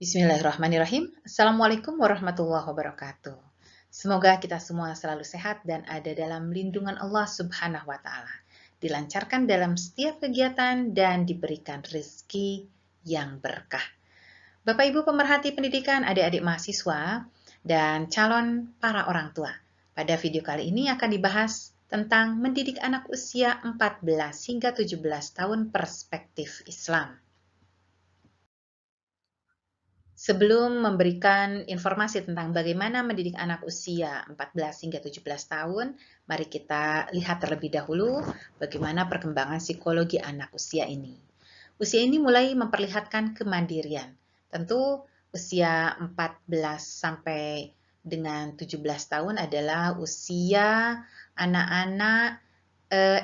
Bismillahirrahmanirrahim. Assalamualaikum warahmatullahi wabarakatuh. Semoga kita semua selalu sehat dan ada dalam lindungan Allah Subhanahu wa Ta'ala, dilancarkan dalam setiap kegiatan dan diberikan rezeki yang berkah. Bapak Ibu pemerhati pendidikan, adik-adik mahasiswa, dan calon para orang tua. Pada video kali ini akan dibahas tentang mendidik anak usia 14 hingga 17 tahun perspektif Islam. Sebelum memberikan informasi tentang bagaimana mendidik anak usia 14 hingga 17 tahun, mari kita lihat terlebih dahulu bagaimana perkembangan psikologi anak usia ini. Usia ini mulai memperlihatkan kemandirian. Tentu usia 14 sampai dengan 17 tahun adalah usia anak-anak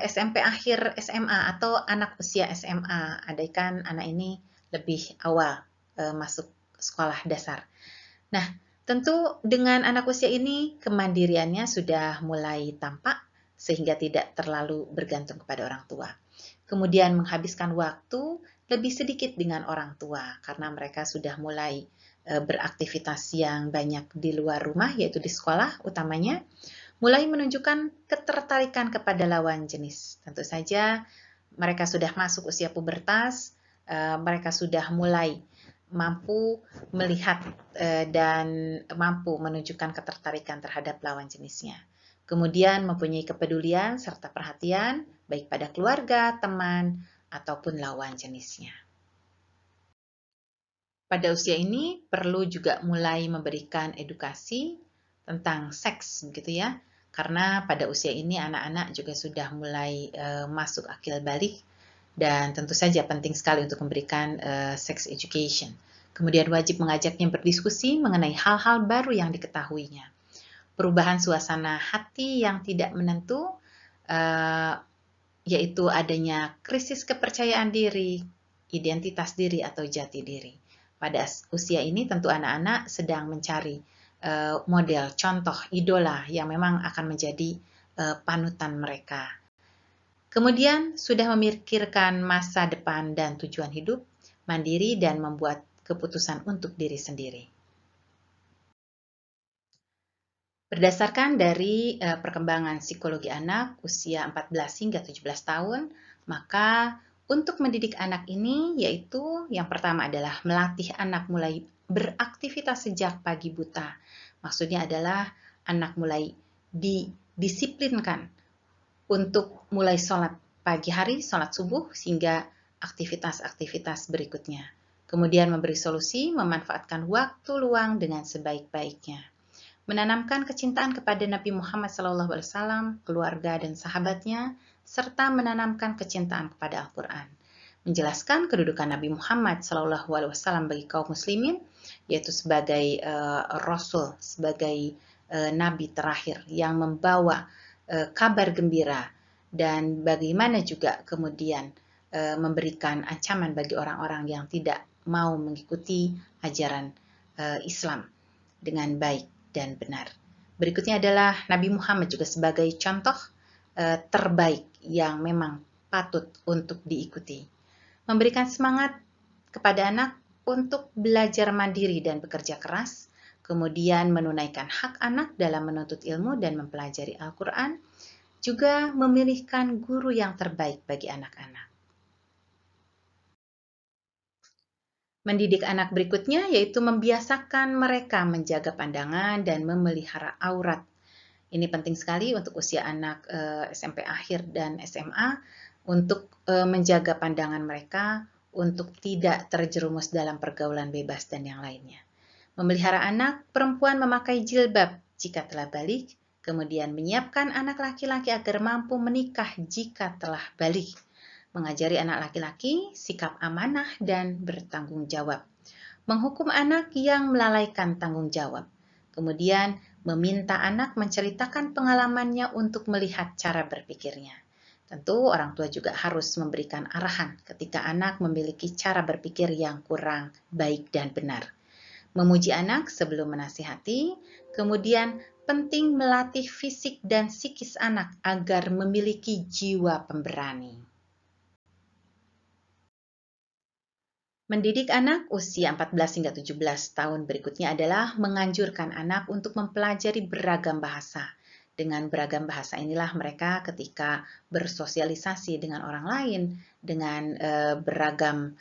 SMP akhir SMA atau anak usia SMA. Andaikan anak ini lebih awal masuk sekolah dasar. Nah, tentu dengan anak usia ini kemandiriannya sudah mulai tampak sehingga tidak terlalu bergantung kepada orang tua. Kemudian menghabiskan waktu lebih sedikit dengan orang tua karena mereka sudah mulai beraktivitas yang banyak di luar rumah, yaitu di sekolah utamanya, mulai menunjukkan ketertarikan kepada lawan jenis. Tentu saja mereka sudah masuk usia pubertas, mereka sudah mulai mampu melihat dan mampu menunjukkan ketertarikan terhadap lawan jenisnya. Kemudian mempunyai kepedulian serta perhatian baik pada keluarga, teman, ataupun lawan jenisnya. Pada usia ini perlu juga mulai memberikan edukasi tentang seks, begitu ya. Karena pada usia ini anak-anak juga sudah mulai masuk akil balik dan tentu saja penting sekali untuk memberikan sex education. Kemudian wajib mengajaknya berdiskusi mengenai hal-hal baru yang diketahuinya. Perubahan suasana hati yang tidak menentu, yaitu adanya krisis kepercayaan diri, identitas diri atau jati diri. Pada usia ini tentu anak-anak sedang mencari model, contoh, idola yang memang akan menjadi panutan mereka. Kemudian sudah memikirkan masa depan dan tujuan hidup, mandiri dan membuat keputusan untuk diri sendiri. Berdasarkan dari perkembangan psikologi anak usia 14 hingga 17 tahun, maka untuk mendidik anak ini yaitu yang pertama adalah melatih anak mulai beraktivitas sejak pagi buta. Maksudnya adalah anak mulai didisiplinkan untuk mulai sholat pagi hari, sholat subuh, sehingga aktivitas-aktivitas berikutnya. Kemudian memberi solusi, memanfaatkan waktu luang dengan sebaik-baiknya. Menanamkan kecintaan kepada Nabi Muhammad SAW, keluarga dan sahabatnya, serta menanamkan kecintaan kepada Al-Quran. Menjelaskan kedudukan Nabi Muhammad SAW bagi kaum muslimin, yaitu sebagai Rasul, sebagai Nabi terakhir yang membawa kabar gembira dan bagaimana juga kemudian memberikan ancaman bagi orang-orang yang tidak mau mengikuti ajaran Islam dengan baik dan benar. Berikutnya adalah Nabi Muhammad juga sebagai contoh terbaik yang memang patut untuk diikuti. Memberikan semangat kepada anak untuk belajar mandiri dan bekerja keras, kemudian menunaikan hak anak dalam menuntut ilmu dan mempelajari Al-Quran, juga memilihkan guru yang terbaik bagi anak-anak. Mendidik anak berikutnya yaitu membiasakan mereka menjaga pandangan dan memelihara aurat. Ini penting sekali untuk usia anak SMP akhir dan SMA untuk menjaga pandangan mereka untuk tidak terjerumus dalam pergaulan bebas dan yang lainnya. Memelihara anak perempuan memakai jilbab jika telah balik, kemudian menyiapkan anak laki-laki agar mampu menikah jika telah balik. Mengajari anak laki-laki sikap amanah dan bertanggung jawab. Menghukum anak yang melalaikan tanggung jawab. Kemudian meminta anak menceritakan pengalamannya untuk melihat cara berpikirnya. Tentu orang tua juga harus memberikan arahan ketika anak memiliki cara berpikir yang kurang baik dan benar. Memuji anak sebelum menasihati, kemudian penting melatih fisik dan psikis anak agar memiliki jiwa pemberani. Mendidik anak usia 14 hingga 17 tahun berikutnya adalah menganjurkan anak untuk mempelajari beragam bahasa. Dengan beragam bahasa inilah mereka ketika bersosialisasi dengan orang lain, dengan beragam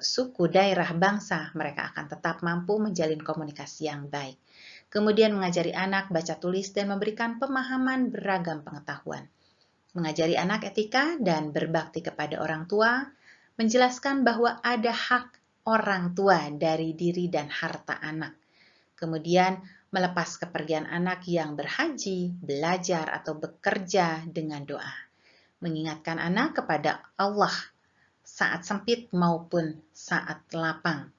suku, daerah, bangsa, mereka akan tetap mampu menjalin komunikasi yang baik. Kemudian mengajari anak baca tulis dan memberikan pemahaman beragam pengetahuan. Mengajari anak etika dan berbakti kepada orang tua, menjelaskan bahwa ada hak orang tua dari diri dan harta anak. Kemudian melepas kepergian anak yang berhaji, belajar, atau bekerja dengan doa. Mengingatkan anak kepada Allah saat sempit maupun saat lapang.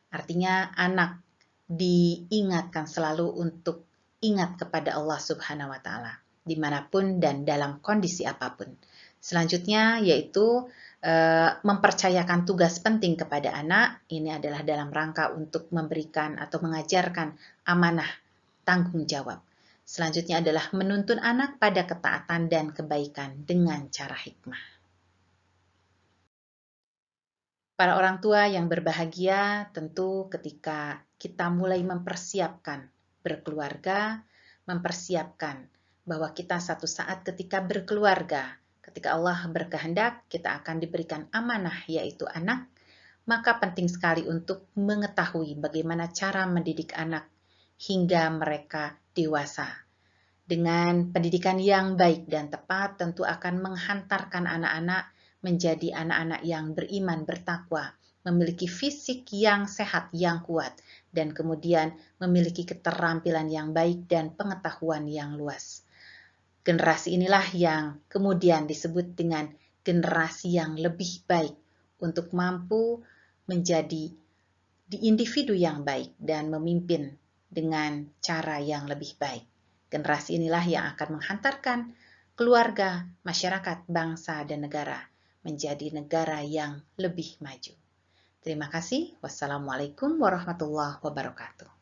Artinya anak diingatkan selalu untuk ingat kepada Allah Subhanahu wa Ta'ala, dimanapun dan dalam kondisi apapun. Selanjutnya yaitu mempercayakan tugas penting kepada anak. Ini adalah dalam rangka untuk memberikan atau mengajarkan amanah tanggung jawab. Selanjutnya adalah menuntun anak pada ketaatan dan kebaikan dengan cara hikmah. Para orang tua yang berbahagia, tentu ketika kita mulai mempersiapkan berkeluarga, mempersiapkan bahwa kita satu saat ketika berkeluarga, ketika Allah berkehendak, kita akan diberikan amanah yaitu anak, maka penting sekali untuk mengetahui bagaimana cara mendidik anak hingga mereka dewasa. Dengan pendidikan yang baik dan tepat tentu akan menghantarkan anak-anak menjadi anak-anak yang beriman, bertakwa, memiliki fisik yang sehat, yang kuat, dan kemudian memiliki keterampilan yang baik dan pengetahuan yang luas. Generasi inilah yang kemudian disebut dengan generasi yang lebih baik untuk mampu menjadi individu yang baik dan memimpin dengan cara yang lebih baik. Generasi inilah yang akan menghantarkan keluarga, masyarakat, bangsa, dan negara menjadi negara yang lebih maju. Terima kasih. Wassalamualaikum warahmatullahi wabarakatuh.